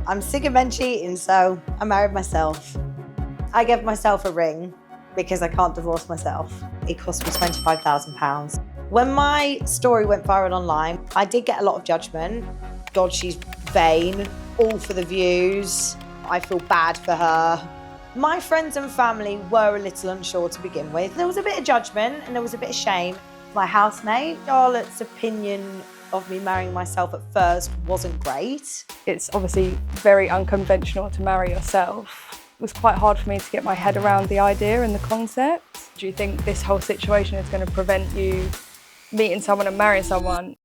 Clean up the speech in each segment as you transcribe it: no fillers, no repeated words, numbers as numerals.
I'm sick of men cheating, so I married myself. I gave myself a ring because I can't divorce myself. It cost me £25,000. When my story went viral online, I did get a lot of judgment. God, she's vain, all for the views. I feel bad for her. My friends and family were a little unsure to begin with. There was a bit of judgment and there was a bit of shame. My housemate, Charlotte's opinion of me marrying myself at first wasn't great. It's obviously very unconventional to marry yourself. It was quite hard for me to get my head around the idea and the concept. Do you think this whole situation is going to prevent you meeting someone and marrying someone?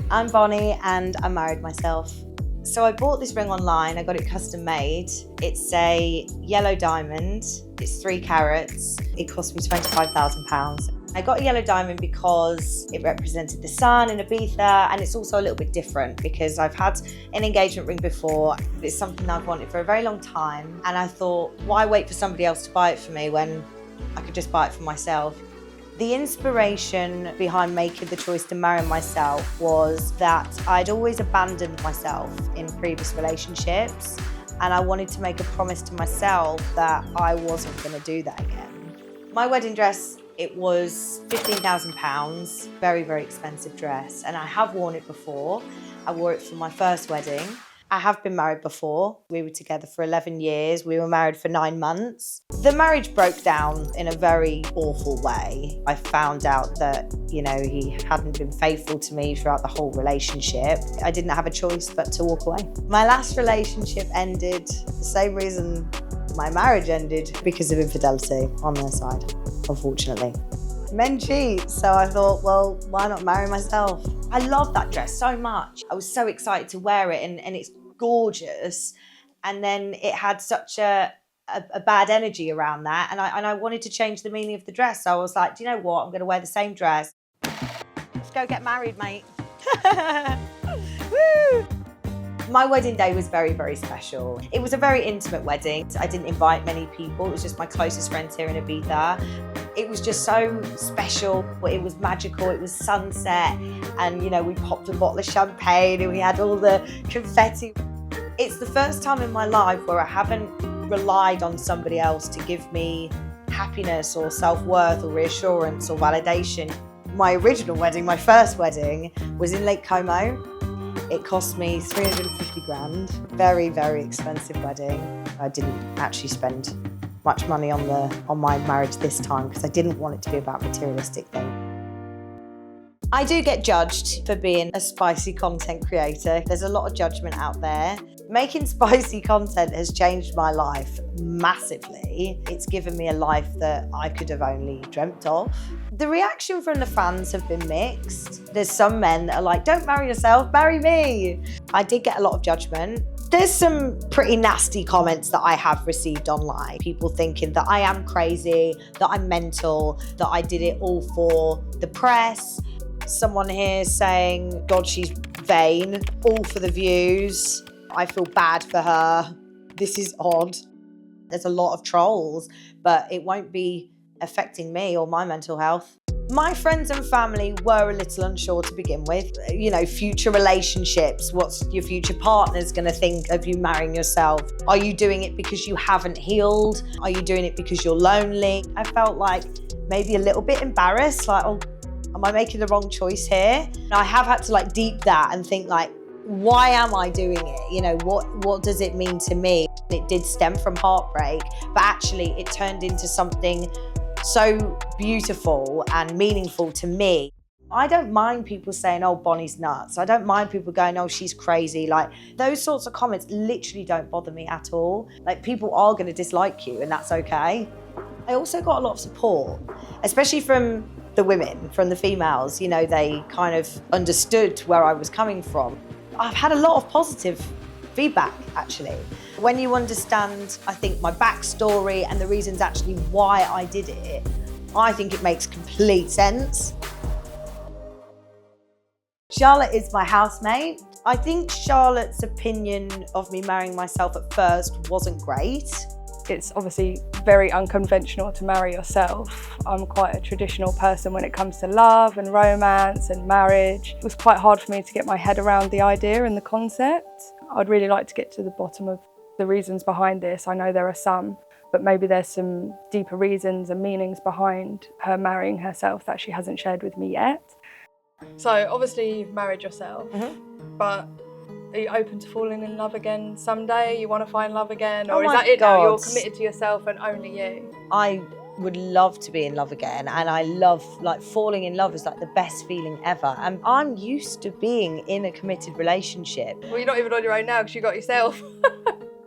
I'm Bonnie and I married myself. So I bought this ring online, I got it custom made. It's a yellow diamond, it's 3 carats. It cost me £25,000. I got a yellow diamond because it represented the sun in Ibiza, and it's also a little bit different because I've had an engagement ring before. It's something I've wanted for a very long time, and I thought, why wait for somebody else to buy it for me when I could just buy it for myself? The inspiration behind making the choice to marry myself was that I'd always abandoned myself in previous relationships, and I wanted to make a promise to myself that I wasn't going to do that again. My wedding dress, it was £15,000, very, very expensive dress, and I have worn it before. I wore it for my first wedding. I have been married before. We were together for 11 years. We were married for 9 months. The marriage broke down in a very awful way. I found out that, he hadn't been faithful to me throughout the whole relationship. I didn't have a choice but to walk away. My last relationship ended the same reason my marriage ended, because of infidelity on their side, unfortunately. Men cheat, so I thought, well, why not marry myself? I love that dress so much. I was so excited to wear it, and it's gorgeous. And then it had such a bad energy around that, and I wanted to change the meaning of the dress. So I was like, do you know what? I'm going to wear the same dress. Let's go get married, mate. Woo! My wedding day was very, very special. It was a very intimate wedding. I didn't invite many people. It was just my closest friends here in Ibiza. It was just so special. It was magical. It was sunset. And, we popped a bottle of champagne and we had all the confetti. It's the first time in my life where I haven't relied on somebody else to give me happiness or self-worth or reassurance or validation. My original wedding, my first wedding, was in Lake Como. It cost me 350 grand. Very, very expensive wedding. I didn't actually spend much money on my marriage this time because I didn't want it to be about materialistic things. I do get judged for being a spicy content creator. There's a lot of judgment out there. Making spicy content has changed my life massively. It's given me a life that I could have only dreamt of. The reaction from the fans have been mixed. There's some men that are like, don't marry yourself, marry me. I did get a lot of judgment. There's some pretty nasty comments that I have received online. People thinking that I am crazy, that I'm mental, that I did it all for the press. Someone here saying, God, she's vain, all for the views. I feel bad for her. This is odd. There's a lot of trolls, but it won't be affecting me or my mental health. My friends and family were a little unsure to begin with. Future relationships, what's your future partner's gonna think of you marrying yourself? Are you doing it because you haven't healed? Are you doing it because you're lonely? I felt like maybe a little bit embarrassed, like, oh, am I making the wrong choice here? And I have had to deep that and think why am I doing it? What does it mean to me? It did stem from heartbreak, but actually it turned into something so beautiful and meaningful to me. I don't mind people saying, oh, Bonnie's nuts. I don't mind people going, oh, she's crazy. Those sorts of comments literally don't bother me at all. People are going to dislike you, and that's okay. I also got a lot of support, especially from the women, from the females. They kind of understood where I was coming from. I've had a lot of positive feedback, actually. When you understand, I think, my backstory and the reasons actually why I did it, I think it makes complete sense. Charlotte is my housemate. I think Charlotte's opinion of me marrying myself at first wasn't great. It's obviously very unconventional to marry yourself. I'm quite a traditional person when it comes to love and romance and marriage. It was quite hard for me to get my head around the idea and the concept. I'd really like to get to the bottom of the reasons behind this. I know there are some, but maybe there's some deeper reasons and meanings behind her marrying herself that she hasn't shared with me yet. So obviously you've married yourself, but are you open to falling in love again someday? You want to find love again? Or is that it now? You're committed to yourself and only you? I would love to be in love again, and I love, like, falling in love is like the best feeling ever. And I'm used to being in a committed relationship. Well, you're not even on your own now because you got yourself.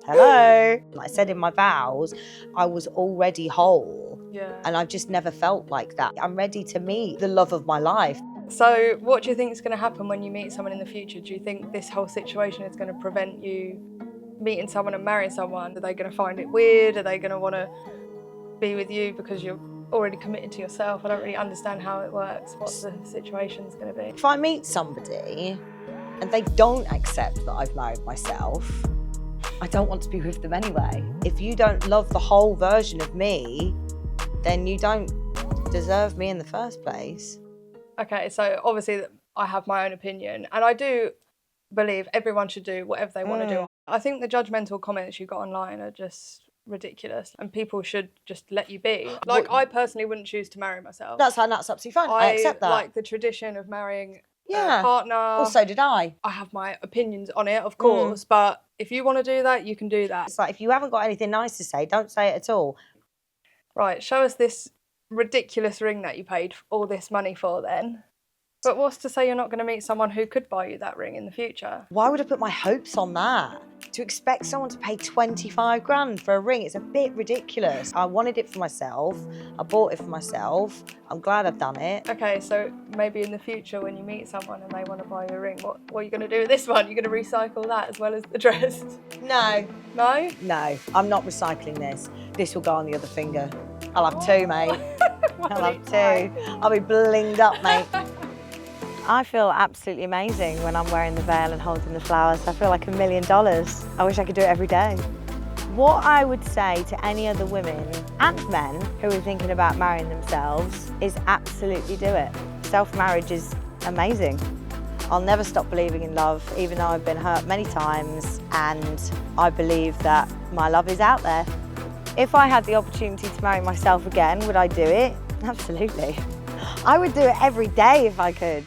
Hello. Like I said in my vows, I was already whole. Yeah. And I've just never felt like that. I'm ready to meet the love of my life. So what do you think is going to happen when you meet someone in the future? Do you think this whole situation is going to prevent you meeting someone and marrying someone? Are they going to find it weird? Are they going to want to be with you because you're already committed to yourself? I don't really understand how it works, what the situation's going to be. If I meet somebody and they don't accept that I've married myself, I don't want to be with them anyway. If you don't love the whole version of me, then you don't deserve me in the first place. Okay, so obviously I have my own opinion, and I do believe everyone should do whatever they want to do. I think the judgmental comments you got online are just ridiculous, and people should just let you be. Like, I personally wouldn't choose to marry myself. That's absolutely fine. I accept that. I like the tradition of marrying a partner. Well, so did I. I have my opinions on it, of course, but if you want to do that, you can do that. It's like, if you haven't got anything nice to say, don't say it at all. Right, show us this ridiculous ring that you paid all this money for then. But what's to say you're not going to meet someone who could buy you that ring in the future? Why would I put my hopes on that? To expect someone to pay 25 grand for a ring, it's a bit ridiculous. I wanted it for myself. I bought it for myself. I'm glad I've done it. Okay, so maybe in the future when you meet someone and they want to buy you a ring, what are you going to do with this one? You're going to recycle that as well as the dress? No. No? No, I'm not recycling this. This will go on the other finger. I'll have two, mate. I'll have two. I'll be blinged up, mate. I feel absolutely amazing when I'm wearing the veil and holding the flowers. I feel like $1 million. I wish I could do it every day. What I would say to any other women and men who are thinking about marrying themselves is absolutely do it. Self-marriage is amazing. I'll never stop believing in love, even though I've been hurt many times, and I believe that my love is out there. If I had the opportunity to marry myself again, would I do it? Absolutely. I would do it every day if I could.